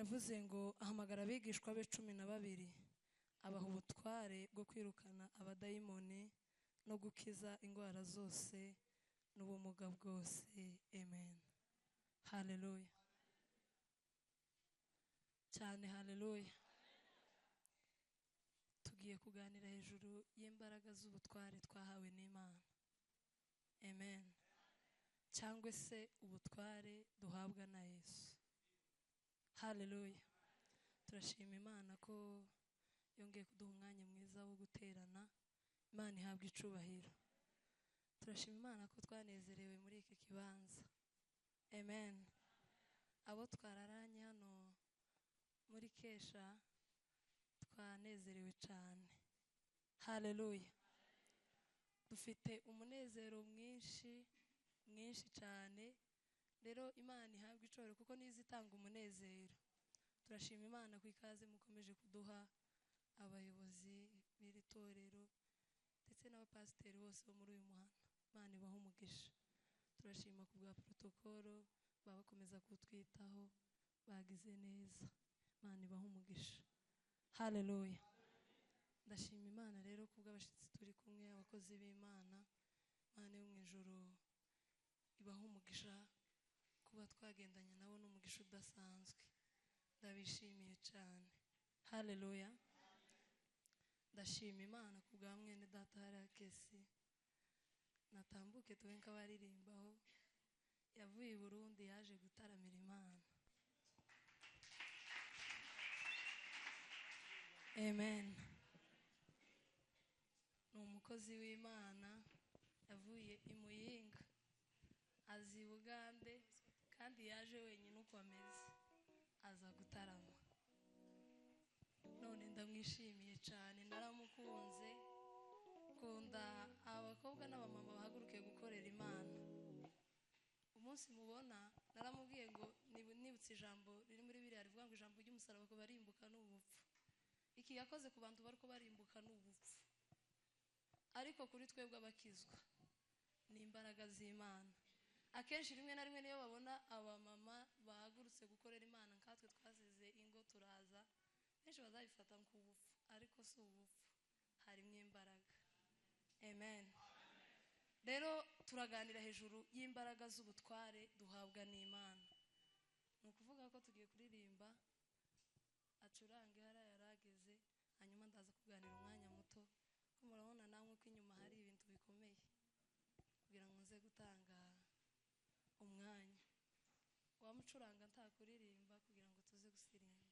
yavuze ngo ahamagara abigishwa be 12 abaha ubutware bwo kwirukana abadayimoni no gukiza indwara zose n'ubumuga bwose. Amen. Hallelujah. Cyane hallelujah. Tugiye kuganira hejuru y'imbaraga z'ubutware twahawe n'Imana. Amen. Cyangwa se ubutware duhabwa na Yesu. Hallelujah. Turashima Imana ko yongeye kuduha umwanya mwiza wo guterana. Imana ihabwa icubahiro. Turashima Imana ko twanezerewe muri iki kibanza. Amen. Abo twararanye hano muri Kesha twanezerewe cyane. Hallelujah. Dufite umunezero mwinshi cyane. Rero Imana ihabwa icubahiro kuko nizo itanga umunezero. Turashima Imana ku ikaze mukomeje kuduha abayobozi b'iri torero ndetse n'abapasiteri bose bo muri uyu muhanda. Imana ibaha umugisha. Turashima ku bwa protokolo bakomeza kutwitaho, bagize neza. Imana ibaha umugisha. Hallelujah. Ndashima Imana rero ku bw'abashitsi turi kumwe, abakozi b'Imana. Imana yo mu ijuru ibaha umugisha kuba twagendanye nabo, n'umugisha udasanzwe. Ndabishimiye cyane. Hallelujah. Ndashima Imana ku bwa mwene data hariya Kesi. Natambuke tuwe nk'abaririmbaho. Yavuye i Burundi yaje gutaramira Imana. Amen. Ni umukozi w'Imana yavuye i Muyinga azi Bugande, kandi yaje wenyine uko ameze aza gutarama. None ndamwishimiye cyane, naramukunze. Kunda abakobwa n'abamama bahaguruke gukorera Imana. Umunsi mubona naramubwiye ngo nibutse ijambo riri muri Bibiliya rivuga ngo ijambo ry'umusaraba ko barimbuka n'ubupfu. Iki yakoze ku bantu bariko barimbuka n'ubupfu, ariko kuri twebwe abakizwa ni imbaraga z'Imana. Akenshi rimwe na rimwe niyo babona abamama bahagurutse gukorera Imana nkatwe twazize ingo turaza, benshi bazabifata nk'ubupfu, ariko si ubupfu, harimo imbaraga. Amen. Rero turaganira hejuru y'imbaraga z'ubutware duhabwa n'Imana. Ni ukuvuga ko tugiye kuririmba acurange hariya yarageze, hanyuma ndaza kuganira umwanya muto ko murabona namwe ko inyuma hari ibintu bikomeye kugira ngo nze gutanga umwanya. Wamucuranga ntakuririmba kugira ngo tuze gusirimba.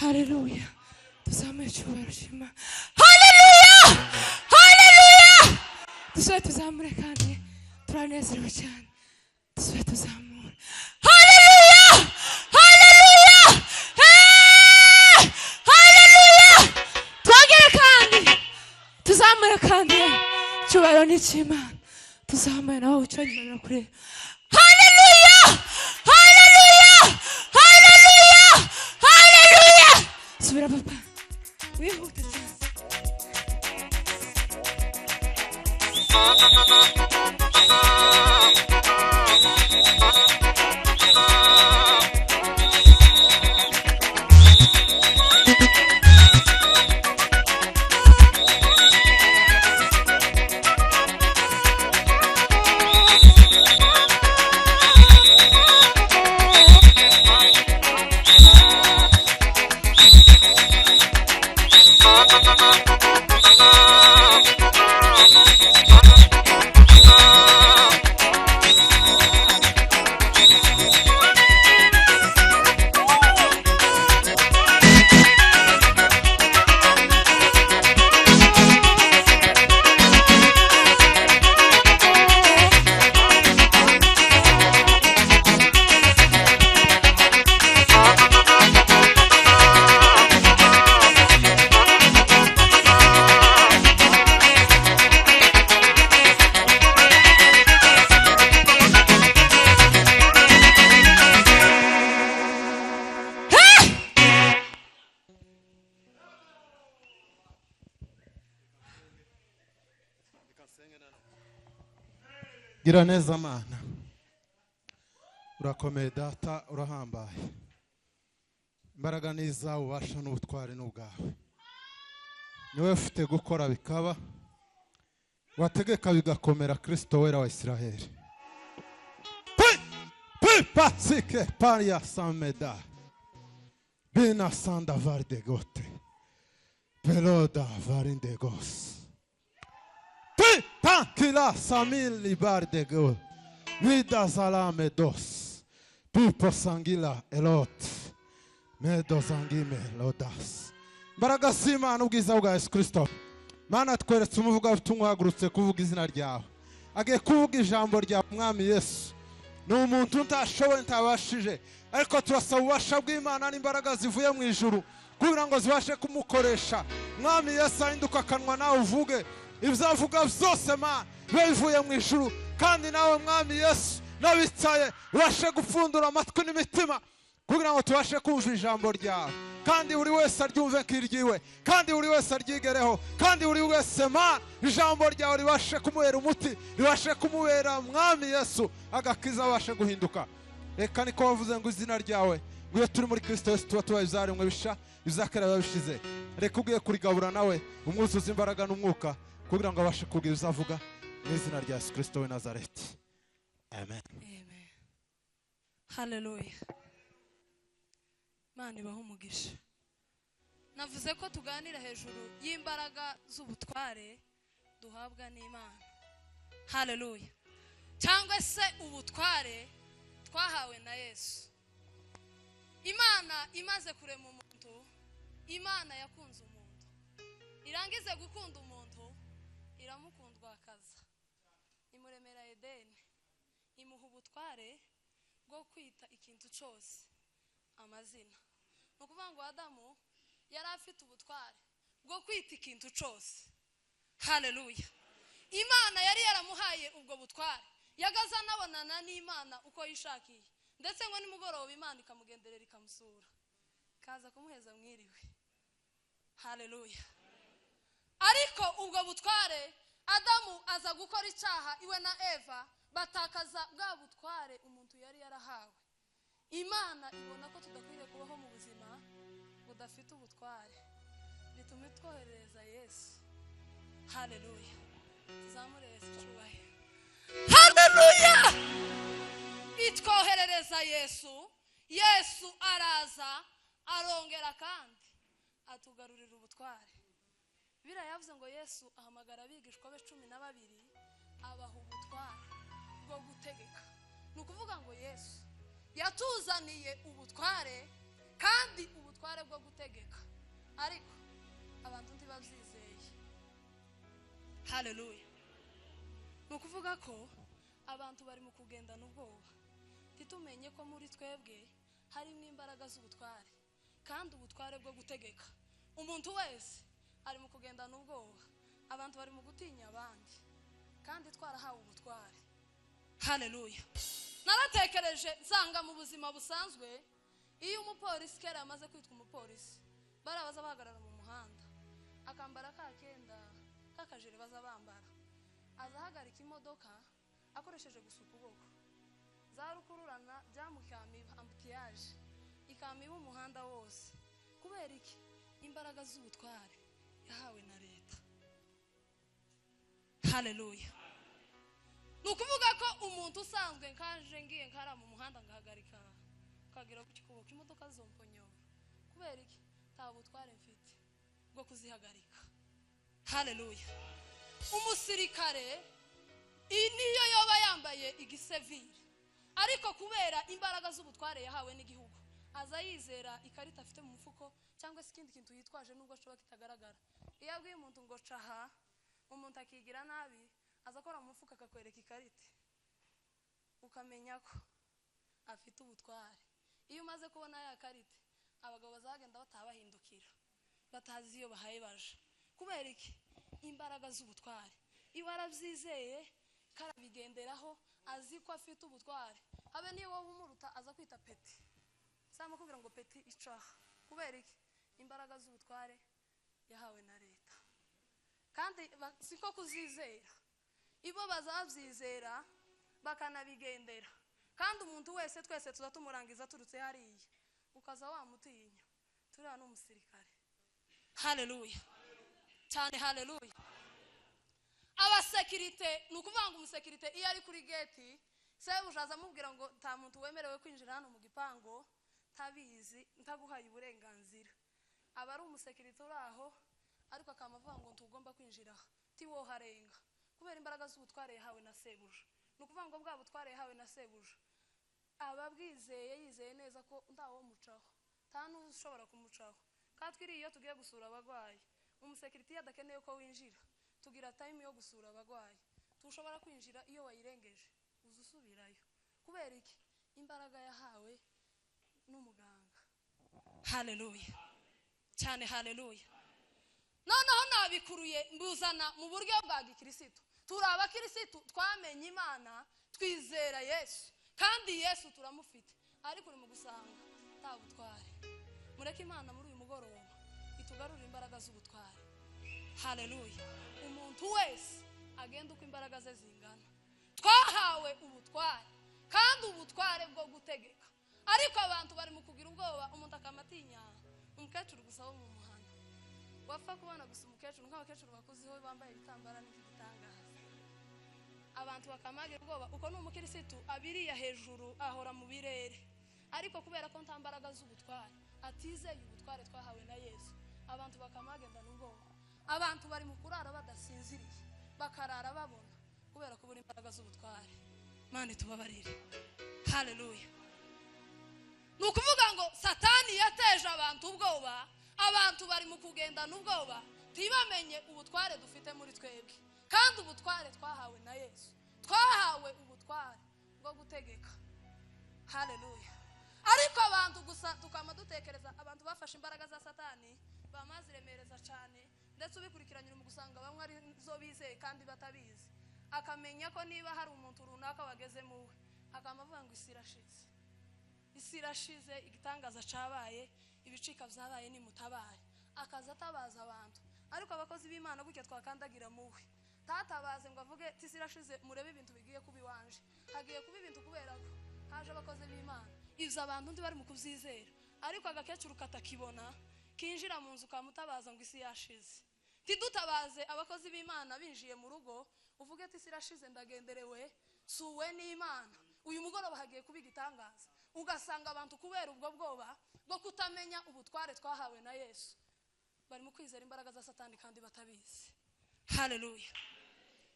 Haleluya. Tuzamure icyubahiro cy'Imana. Haleluya. Haleluya. Dusubire tuzamure kandi turanezerewe cyane. Dusubire tuzamure. Haleluya. Haleluya. Haleluya. Twongere kandi tuzamure kandi icyubahiro ni icy'Imana. Tuzamure nawe ucyongera kure. Haleluya. Haleluya. Haleluya. Haleluya. Subira papa. Wihute cyane. gira neza Mana, urakomeye data, urahambaye. Imbaraga n'izawe, ubasha n'ubutware n'ubwawe. Niwe ufite gukora bikaba, wategeka bigakomera, Kristo wera wa Isiraheli. Pasike paria sameda bina sanda varde gote peloda varinde gos. Tankila samili barde go vida salame dos pipo sangila elot medo sangime lodas. Mbaraga s'Imana, ubwiza bwa Yesu Kristo. Mana, tweretse umuvuga ubutumwa uhagurutse kuvuga izina ryawe, agiye kuvuga ijambo rya Mwami Yesu. Ni umuntu utashoboye, ntabashije, ariko turasaba ububasha bw'Imana n'imbaraga zivuye mu ijuru kugira ngo zibashe kumukoresha. Mwami Yesu, ahinduka akanwa nawe uvuge ibyo avuga byose, Mana, bibe bivuye mu ijuru. Kandi nawe Mwami Yesu, n'abicaye ubashe gupfundura amatwi n'imitima kugira ngo tubashe kumva ijambo ryawe, kandi buri wese aryumve nk'iryiwe, kandi buri wese aryigereho, kandi buri wese Mana, ijambo ryawe ribashe kumubera umuti, ribashe kumubera Mwami Yesu, agakiza abashe guhinduka. Reka niko wavuze ngo izina ryawe, ngo iyo turi muri Kristo Yesu tuba tubaye ibyaremwe bisha, ibyakera biba bishize. Reka ugiye kurigabura nawe umwuzuza imbaraga n'umwuka kugira ngo abashe kubwira ibyo avuga mu izina rya Yesu Kristo w'i Nazareti. Amen. Amen. Haleluya. Mana ibahe umugisha. Navuze ko tuganira hejuru y'imbaraga z'ubutware duhabwa n'Imana. Haleluya. Cyangwa se ubutware twahawe na Yesu. Imana imaze kurema umuntu, Imana yakunze umuntu. Irangize gukunda umuntu, iramukundwakaza. Imuremera Edeni. Imuha ubutware bwo kwita ikintu cyose amazina. Nukuvuga ngo Adamu yari afite ubutware bwo kwita ikintu cyose. Haleluya. Imana yari yaramuhaye ubwo butware. Yagaza nabonana n'Imana uko yishakiye. Ndetse ngo nimugoroba Imana ikamugenderera ikamusura. Kaza kumuheza mwiriwe. Haleluya. Ariko ubwo butware Adamu aza gukora icyaha, iwe na Eva batakaza bwa butware umuntu yari yarahawe. Imana ibona ko tudakwiriye kubaho mu buzima budafite ubutware, bituma twohereza Yesu. Haleluya. Tuzamure Yesu cyubahiro. Haleluya. Itwoherereza Yesu. Yesu araza arongera kandi atugarurira ubutware. Bira yavuze ngo Yesu ahamagara abigishwa be 12 abaha ubutware bwo gutegeka. Nukuvuga ngo Yesu yatuzaniye ubutware, kandi ubutware ubutware bwo gutegeka ariko abantu ntibabyizeye. Haleluya. Nukuvuga ko abantu bari mu kugendana ubwoba, titumenye ko muri twebwe harimo imbaraga z'ubutware kandi ubutware bwo gutegeka. Umuntu wese ari mu kugendana ubwoba, abantu bari mu gutinya abandi kandi twarahawe ubutware. Haleluya. Naratekereje nsanga mu buzima busanzwe iyo umupolisi kera amaze kwitwa umupolisi barabaza bahagarara mu muhanda akambara kakenda kakajere baza bambara, azahagarika imodoka akoresheje gusa ukuboko, za rukururana byamukamiba ambutiyaje ikamiba umuhanda wose. Kubera iki? Imbaraga z'ubutware yahawe na leta. Haleluya. Nukuvuga ko umuntu usanzwe nkaje ngiye nkara mu muhanda ngahagarika kagira kukuboko imodoka zomponyora. Kubera iki? Nta butware mfite bwo kuzihagarika. Haleluya. Umusirikare niyo yoba yambaye igisivili ariko kubera imbaraga z'ubutware yahawe n'igihugu aza yizera ikarita afite mu mufuko cyangwa se ikindi kintu yitwaje nubwo cyo kitagaragara. Iyo abwiye umuntu ngo caha, umuntu akigira nabi aza akora mu mufuka akakwereka ikarita ukamenya ko afite ubutware. Iyo umaze kubona ya karita abagabo bazagenda batabahindukira batazi iyo bahaye baje. Kubera iki? Imbaraga z'ubutware. Iyo arabyizeye karabigenderaho azi ko afite ubutware, habe niyo wowe umuruta aza kwita peti sama kugira ngo peti icaha. Kubera iki? Imbaraga z'ubutware yahawe na leta kandi siko kuzizera, ibo bazabyizera bakanabigendera. Kandi umuntu wese twese tuzatumurangiza turutse hariya ukaza wamutinya turi hano umusirikare. Haleluya cyane. Haleluya. Abasekirite nukuvuga ngo umusekirite iyo ari kuri gate sebujaza amubwira ngo nta muntu wemerewe kwinjira hano mu gipango tabizi ntaguhaye uburenganzira. Aba ari umusekirite uraho ariko akamavuga ngo ntugomba kwinjira tiwo harenga kubera imbaraga z'ubutware yahawe na sebuja. Nukuvuga ngo bwa butware yahawe na sebuja ababwizeye yizeye neza ko ntawo mucaho nta n'ushobora kumucaho. Katwiri iyo tugiye gusura abagwayi umusekirite yadakeneye ko winjira tugira time yo gusura abagwayi tushobora kwinjira iyo wayirengeje uzusubirayo. Kubera iki? Imbaraga yahawe n'umuganga. Haleluya cyane. Haleluya. Noneho nabikuruye mbuzana mu buryo bwa gikristo. Turi abakristo twamenye Imana twizera Yesu kandi Yesu turamufite ariko uri mu gusanga nta butware. Mureke Imana muri uyu mugoroba itugarura imbaraga z'ubutware. Haleluya. Umuntu wese agenda uko imbaraga ze zingana. Twahawe ubutware kandi ubutware bwo gutegeka ariko abantu bari mu kugira ubwoba. Umuntu akamatinya umukecuru gusa wo mu muhanda wapfa kubona gusa umukecuru nk'abakecuru bakuziho bambaye ibitambara n'igitangaza abantu bakamagira ubwoba uko n'umukirisitu abiriya hejuru ahora mu birere ariko kubera ko nta mbaraga z'ubutware atizeye ubutware twahawe na Yesu abantu bakamagenda n'ubwoba. Abantu bari mu kurara badasinziriye bakarara babona kubera kubura imbaraga z'ubutware. Mane tubabarire. Haleluya. Nukuvuga ngo Satani yateje abantu ubwoba, abantu bari mu kugendana ubwoba tibamenye ubutware dufite muri twebwe kandi ubutware twahawe na Yesu. Twahawe ubutware bwo gutegeka. Haleluya. Ariko abantu gusa tukama dutekereza abantu bafashe imbaraga za Satani bamaziremereza cyane ndetse ubikurikiranye mu gusanga bamwe ari zo bizeye kandi batabizi. Akamenya ko niba hari umuntu runaka wageze muwe akamavuga ngo isi irashize igitangaza cabaye ibicika byabaye ni mutabaye akaza atabaza abantu. Ariko abakozi b'Imana gutya twakandagira muwe tatabaze ngo avuge isi irashize murebe ibintu bigiye kubiwanje hagiye kuba ibintu kubera ko haje abakozi b'Imana. Ivyo abantu ndi bari mu kuvyizera ariko agakecuru katakibona kinjira mu nzu kamutabaza ngo isi yashize. Tidutabaze abakozi b'Imana binjiye mu rugo uvuge ati isi irashize ndagenderewe suwe n'Imana. Uyu mugoroba hagiye kuba igitangaza ugasanga abantu kubera ubwo bwoba bwo kutamenya ubutware twahawe na Yesu bari mu kwizera imbaraga za Satani kandi batabizi. Haleluya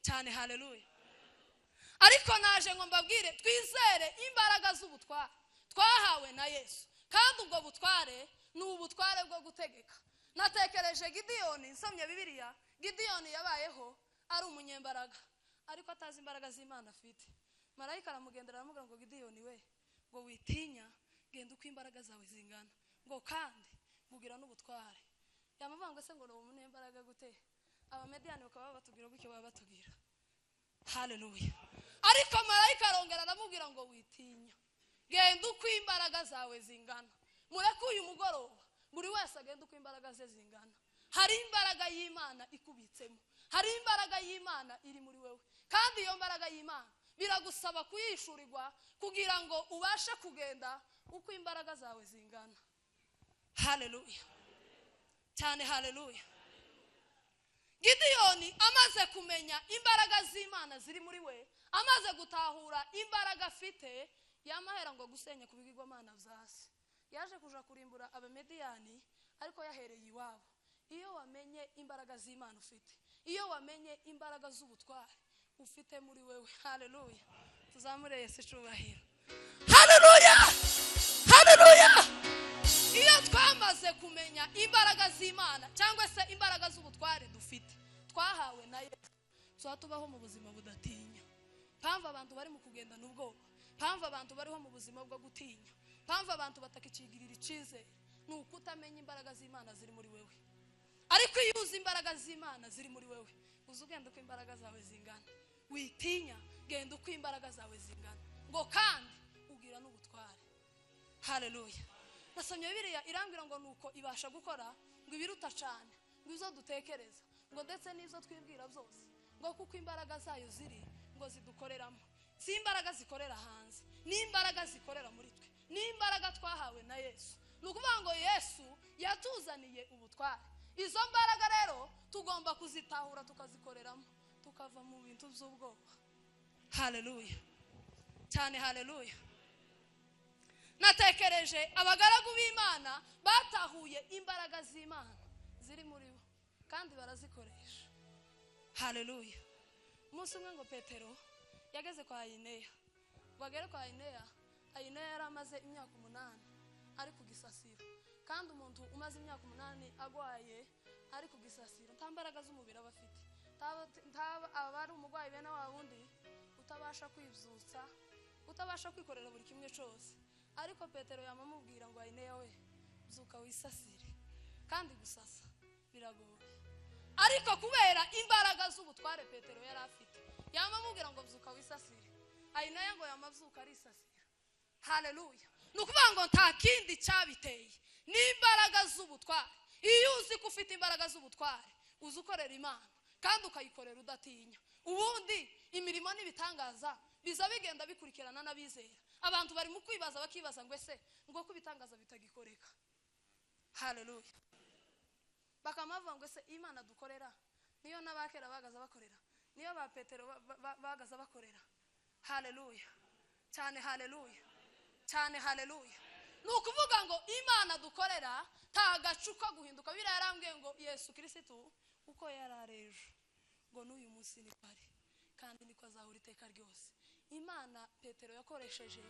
cyane. Haleluya. Ariko naje ngo mbabwire twizere imbaraga z'ubutware twahawe na Yesu kandi ubwo butware ni ubutware bwo gutegeka. Natekereje Gideyoni, nsomye Bibiliya, Gideyoni yabayeho ari umunyembaraga ariko atazi imbaraga z'Imana afite. Marayika aramugendera aramubwira ngo Gideyoni we, ngo witinya, genda uko imbaraga zawe zingana, ngo kandi ngugira n'ubutware. Yamavuga ngo se ngo ni umunyembaraga gute? Abamediyani bakaba batubwira gutyo baba batubwira. Haleluya. Ariko marayika arongera aramubwira ngo witinya, genda uko imbaraga zawe zingana. Mureke uyu mugoroba buri wese agenda uko imbaraga ze zingana. Hari imbaraga y'Imana ikubitsemo, hari imbaraga y'Imana iri muri wewe, kandi iyo mbaraga y'Imana biragusaba kuyishurirwa kugira ngo ubashe kugenda uko imbaraga zawe zingana. Haleluya cyane, haleluya. Gideyoni amaze kumenya imbaraga z'Imana ziri muri we, amaze gutahura imbaraga afite, yamahera ngo gusenya ku bigirwamana byase. Yaje kuja kurimbura abamediyani ariko yahereye iwabo. Iyo wamenye imbaraga z'Imana ufite, iyo wamenye imbaraga z'ubutware ufite muri wewe, haleluya, tuzamure Yesu icubahiro. Haleluya, haleluya. Iyo twamaze kumenya imbaraga z'Imana cyangwa se imbaraga z'ubutware dufite, twahawe na Yesu, tubaho mu buzima budatinya. Pamva abantu bari mu kugenda n'ubwoba, pamva abantu bariho mu buzima bwo gutinya, pamva abantu batakicigirira icizere, ni ukutamenya imbaraga z'Imana ziri muri wewe. Ariko iyo uzi imbaraga z'Imana ziri muri wewe, uzugenda uko imbaraga zawe zingana. Witinya, genda uko imbaraga zawe zingana, ngo kandi ugira n'ubutware. Haleluya. Nasomye Bibiliya irambwira ngo nuko ibasha gukora ngo ibiruta cyane, ngo izo dutekereza, ngo ndetse n'izo twibwira byose, ngo kuko imbaraga zayo ziri ngo zidukoreramo. Si imbaraga zikorera hanze, ni imbaraga zikorera muri twe, ni imbaraga twahawe na Yesu. Nukuvuga ngo Yesu yatuzaniye ubutware. Izo mbaraga rero tugomba kuzitahura tukazikoreramo, tukava mu bintu by'ubwoba. Haleluya cyane, haleluya. Natekereje abagaragu b'Imana batahuye imbaraga z'Imana ziri muri bo kandi barazikoresha. Haleluya. Umunsi umwe ngo Petero yageze kwa Ayineya. Bagere kwa Ayineya, Ayineya yari amaze imyaka 8 ari ku gisasiro, kandi umuntu umaze imyaka 8 agwaye ari ku gisasiro nta mbaraga z'umubiri aba afite, abari umugwayi bene wa wundi utabasha kwibyutsa, utabasha kwikorera buri kimwe cyose. Ariko Petero yamamubwira ngo Ayineya we, byuka wisasire, kandi gusasa biragoye. Ariko kubera imbaraga z'ubutware Petero yari afite, yamamubwira ngo byuka wisasire, Ayineya ngo yamavyuka arisasira. Haleluya. Nukuvuga ngo nta kindi cyabiteye, ni imbaraga z'ubutware. Iyo uzi ko ufite imbaraga z'ubutware, uzukorera Imana kandi ukayikorera udatinya, ubundi imirimo n'ibitangaza biza bigenda bikurikirana n'abizera. Abantu bari mu kwibaza bakibaza ngo ese ngo ko bitangaza bitagikoreka. Haleluya. Bakamavuga ngo ese Imana dukorera niyo n'abakera bagaza bakorera, niyo ba Petero bagaza bakorera. Haleluya cyane, haleluya cyane, haleluya. Nukuvuga ngo Imana dukorera ta gacuka guhinduka. Bira yarambwiye ngo Yesu Kristo uko yararejo ngo n'uyu munsi ni pari kandi niko azahura iteka ryose. Imana Petero yakoresheje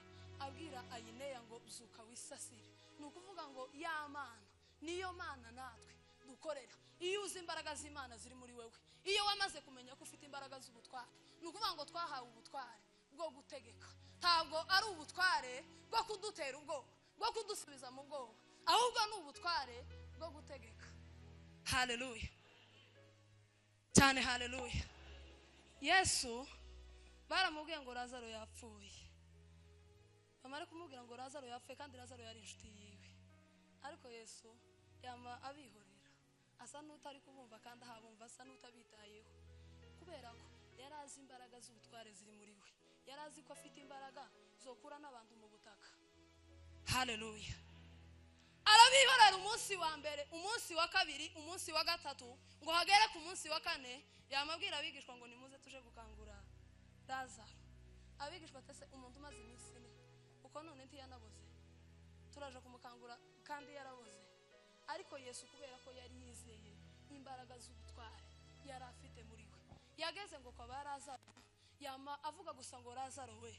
abwira Ayineya ngo byuka wisasire. Nukuvuga ngo ya Mana niyo Mana natwe dukorera. Iyo uzi imbaraga z'Imana ziri muri wewe, iyo wamaze kumenya ko ufite imbaraga z'ubutware, nukuvuga ngo twahawe ubutware bwo gutegeka. Ntabwo ari ubutware bwo kudutera ubwoba, bwo kudusubiza mu bwoba, ahubwo ni ubutware bwo gutegeka. Haleluya cyane, haleluya. Yesu baramubwiye ngo Lazaro yapfuye, bamara kumubwira ngo Lazaro yapfuye kandi Lazaro yari inshuti yiwe. Ariko Yesu yama abihorera, asa n'utari kubumva kandi ahabumva, asa n'utabitayeho, kubera ko yari azi imbaraga z'ubutware ziri muri we. Yari azi ko afite imbaraga zo kura n'abantu mu butaka. Haleluya. Arabihorera umunsi wa mbere, umunsi wa kabiri, umunsi wa gatatu, ngo hagere ku munsi wa 4 yamabwira abigishwa ngo nimuze tuje gukangura Lazaro. Abigishwa tese umuntu umaze iminsi 4 uko none ntiyanaboze, turaje kumukangura kandi yaraboze. Ariko Yesu kubera ko yari yizeye imbaraga z'ubutware yari afite muri we, yageze ngo kwa Lazaro yama avuga gusa ngo Lazaro we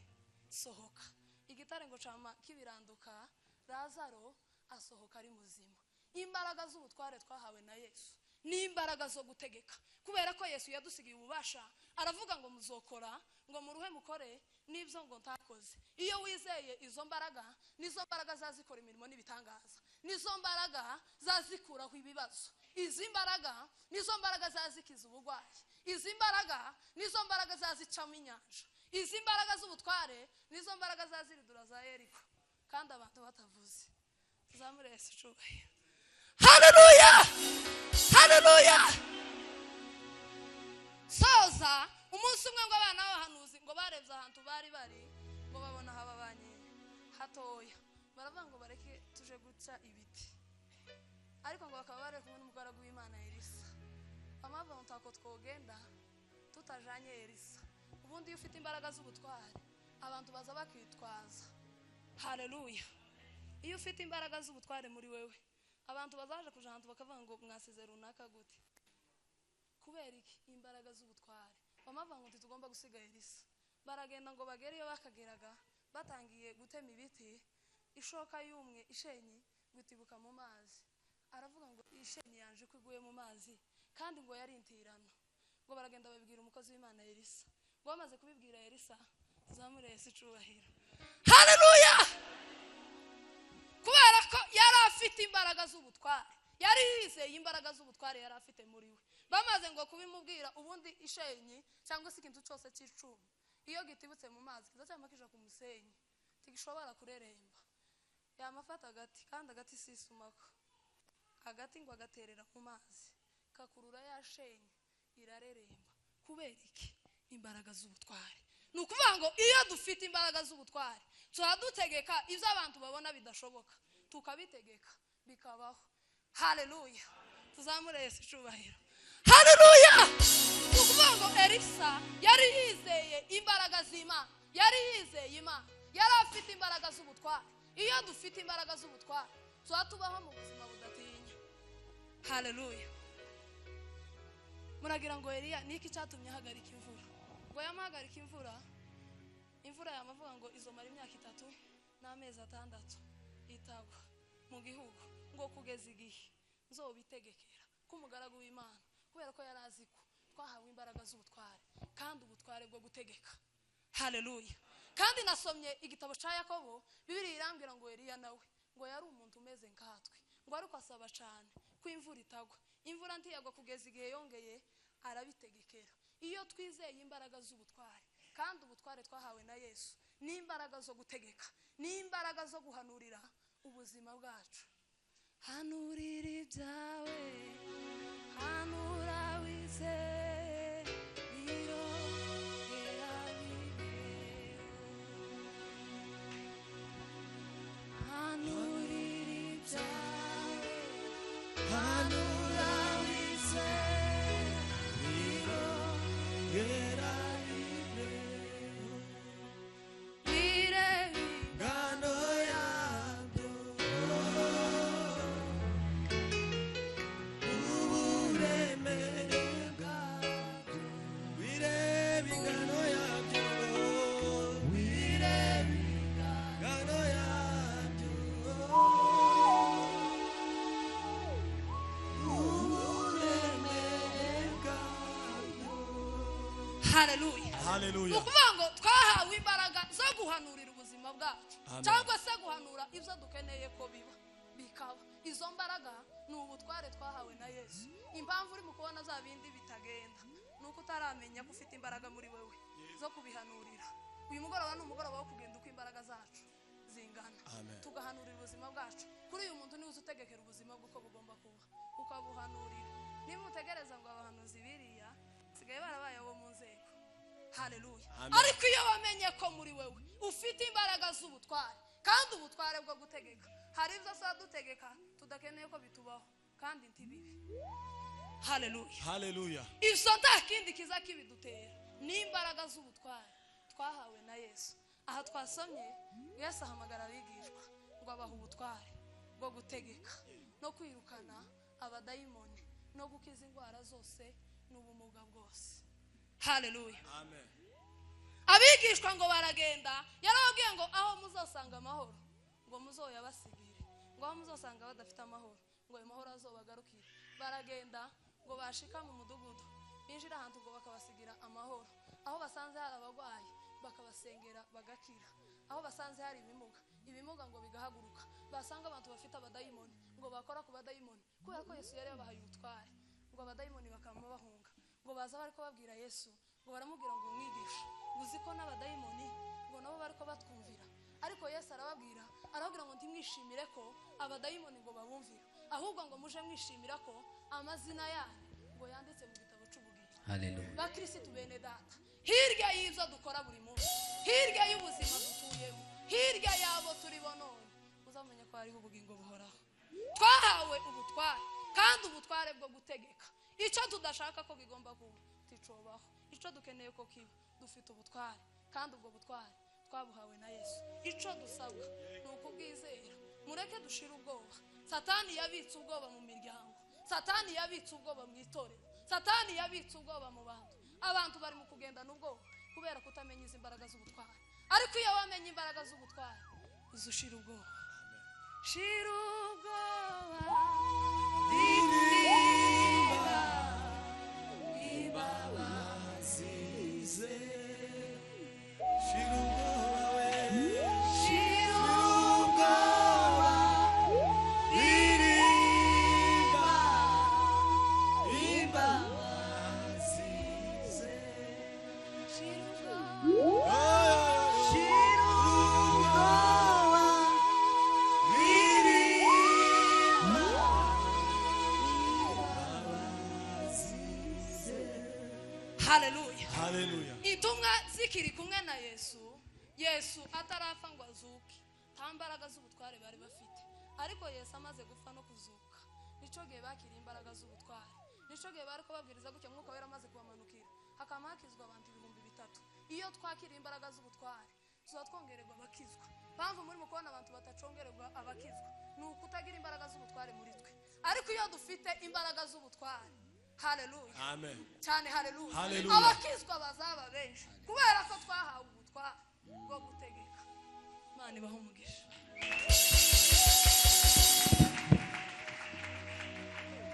sohoka. Igitare ngo cama kibiranduka, Lazaro asohoka ari muzima. Imbaraga z'ubutware twahawe na Yesu ni imbaraga zo gutegeka, kubera ko Yesu yadusigiye ububasha. Aravuga ngo muzokora, ngo muruhe mukore n'ibyo ngo ntakoze. Iyo wizeye izo mbaraga, nizo mbaraga zazikora imirimo n'ibitangaza, nizo mbaraga zazikuraho ibibazo. Izi mbaraga nizo mbaraga zazikiza ubugwayi, izi mbaraga nizo mbaraga zazicamo inyanja, izi mbaraga z'ubutware nizo mbaraga zaziridura za Yeriko kandi abantu batavuze. Tuzamure Yesu icubahiro. Haleluya, haleluya. Soza umunsi umwe ngo abana b'abahanuzi ngo barebye ahantu bari ngo babona hababanye hatoya, baravuga ngo bareke tuje guca ibiti, ariko ngo bakaba bari kumwe n'umugaragu w'Imana Elisa. Amava ngo tako twogenda tutajanye Elisa. Ubundi iyo ufite imbaraga z'ubutware abantu baza bakitwaza. Haleluya. Iyo ufite imbaraga z'ubutware muri wewe abantu bazaje kuja ahantu bakavuga ngo mwasize runaka gute, kubera iki? Imbaraga z'ubutware. Bamava ngo tugomba gusiga Elisa. Baragenda ngo bagere iyo bakageraga batangiye gutema ibiti, ishoka yumwe ishenyi gutibuka mu mazi. Aravuga ngo ishenyi yanje kwiguye mu mazi kandi ngo yari intirano. Ngo baragenda babibwira umukozi w'Imana Elisa. Ngo bamaze kubibwira Elisa, tuzamure Yesu icubahiro. Haleluya. Kubera ko yari afite imbaraga z'ubutware, yari yizeye imbaraga z'ubutware yari afite muri we. Bamaze ngo kubimubwira, ubundi ishenyi cyangwa se ikintu cyose cy'icuma iyo gitibutse mu mazi kizacyama kija ku musenyi tigishobora kureremba. Yamafata agati kandi agati sisumako, agati ngo agaterera mu mazi kakurura yashenyi irareremba. Kubera iki? Imbaraga z'ubutware. Nukuvuga ngo iyo dufite imbaraga z'ubutware turadutegeka ibyo abantu babona bidashoboka tukabitegeka bikabaho. Haleluya. Tuzamure Yesu icubahiro. Haleluya. Nukuvuga ngo Elisa yari yizeye imbaraga z'Imana, yari yizeye Imana, yari afite imbaraga z'ubutware. Iyo dufite imbaraga z'ubutware tubaho mu buzima budatinya. Haleluya. Muragira ngo Eliya niki cyatumye ahagarika imvura? Ngo yamahagarika imvura yamavuga ngo izomara imyaka 3 n'amezi 6 itagwa mu gihugu, ngo kugeza igihe nzobitegekera k'umugaragu w'Imana, kubera ko yarazi ko twahawe imbaraga z'ubutware kandi ubutware bwo gutegeka. Haleluya. Kandi nasomye igitabo cya Yakobo, Bibiliya irambwira ngo Eliya nawe ngo yari umuntu umeze nkatwe, ngo ariko asaba cyane ko imvura itagwa. Imvura ntiyagwa kugeza igihe yongeye arabitegekera. Iyo twizeye imbaraga z'ubutware kandi ubutware twahawe na Yesu ni imbaraga zo gutegeka, ni imbaraga zo guhanurira ubuzima bwacu. Hanurira ibyawe, hanura wizeye iyo yarabibeho. Hanurira ibyawe, hanura wizeye iyo yarabibeho. Birebe ingano yabyo, uburemere bwabyo. Birebe ingano yabyo, birebe ingano yabyo, uburemere bwabyo. Haleluya. Haleluya. Nukuvuga ngo twahawe imbaraga zo guhanurira ubuzima bwacu, cyangwa se guhanura ibyo dukeneye ko biba bikaba. Izo mbaraga ni ubutware twahawe na Yesu. Impamvu uri mu kubona za bindi bitagenda nuko utaramenya ko ufite imbaraga muri wewe zo kubihanurira. Uyu mugoroba ni umugoroba wo kugenda uko imbaraga zacu zingana, tugahanurira ubuzima bwacu. Kuri uyu muntu niwe utegekera ubuzima bw'uko bugomba kuba, ukabuhanurira. Niba utegereza ngo abahanuzi biriya sigaye barabaye abo mu nzego. Haleluya. Ariko iyo wamenye ko muri wewe ufite imbaraga z'ubutware kandi ubutware bwo gutegeka, hari ibyo sa dutegeka tudakeneye ko bitubaho kandi ntibibi. Haleluya. Haleluya. Ibyo nta kindi kiza kibidutera, ni imbaraga z'ubutware twahawe na Yesu. Aha twasomye Yesu ahamagara abigishwa ngo abaha ubutware bwo gutegeka no kwirukana abadayimoni no gukiza indwara zose n'ubumuga bwose. Haleluya. Amen. Abigishwa ngo baragenda, yarababwiye ngo aho muzosanga amahoro ngo muzoyabasigire ngo aho muzosanga badafite amahoro ngo ayo mahoro azobagarukire. Baragenda ngo bashika mu mudugudu binjira ahantu ngo bakabasigira amahoro. Aho basanze hari abagwayi bakabasengera bagakira. Aho basanze hari ibimuga ngo bigahaguruka. Basanga abantu bafite abadayimoni ngo bakora ku badayimoni kubera ko Yesu yari yabahaye ubutware ngo abadayimoni bakama bahunga. Ngo baza bariko babwira Yesu ngo baramubwira ngo umwigisha uzi ko n'abadayimoni ngo nabo bariko batwumvira. Ariko Yesu arababwira ngo ntimwishimire ko abadayimoni ngo babumvira, ahubwo ngo muje mwishimira ko amazina yanyu ngo yanditse mu gitabo cy'ubugingo. Haleluya. Bakristo bene data, hirya y'ibyo dukora buri munsi, hirya y'ubuzima dutuyemo, hirya yabo turi bonone, muzamenye ko hariho ubugingo buhoraho. Twahawe ubutware kandi ubutware bwo gutegeka. Icyo tudashaka ko bigomba kuba ticobaho, icyo dukeneye ko kiba dufite ubutware kandi ubwo butware twabuhawe na Yesu. Icyo dusabwa ni ukubwizera. Mureke dushira ubwoba. Satani yabitse ubwoba mu miryango, Satani yabitse ubwoba mu itorero, Satani yabitse ubwoba mu bantu. Abantu bari mu kugenda n'ubwoba kubera kutamenya izi imbaraga z'ubutware. Ariko iyo wamenye imbaraga z'ubutware uzushira ubwoba. Shira ubwoba ibabazize. Shira ubwoba we, shira ubwoba ibabazize. Shira ubwoba, shira ubwoba Haleluya. Haleluya. Intumwa zikiri kumwe na Yesu atarapfa ngo azuke, nta mbaraga z'ubutware bari bafite. Ariko Yesu amaze gupfa no kuzuka, nico gihe bakiri imbaraga z'ubutware. Nico gihe bari kubabwiriza gutya Mwuka Wera amaze kubamanukira, hakamakizwa abantu 3,000. Iyo twakira imbaraga z'ubutware tuba twongererwa abakizwa. Mpamvu muri mukubona abantu batacongererwa abakizwa ni ukutagira imbaraga z'ubutware muri twe. Ariko iyo dufite imbaraga z'ubutware, haleluya, amen cyane, haleluya, abakizwa bazaba benshi kubera ko twahawe ubutware bwo gutegeka. Imana ibahe umugisha.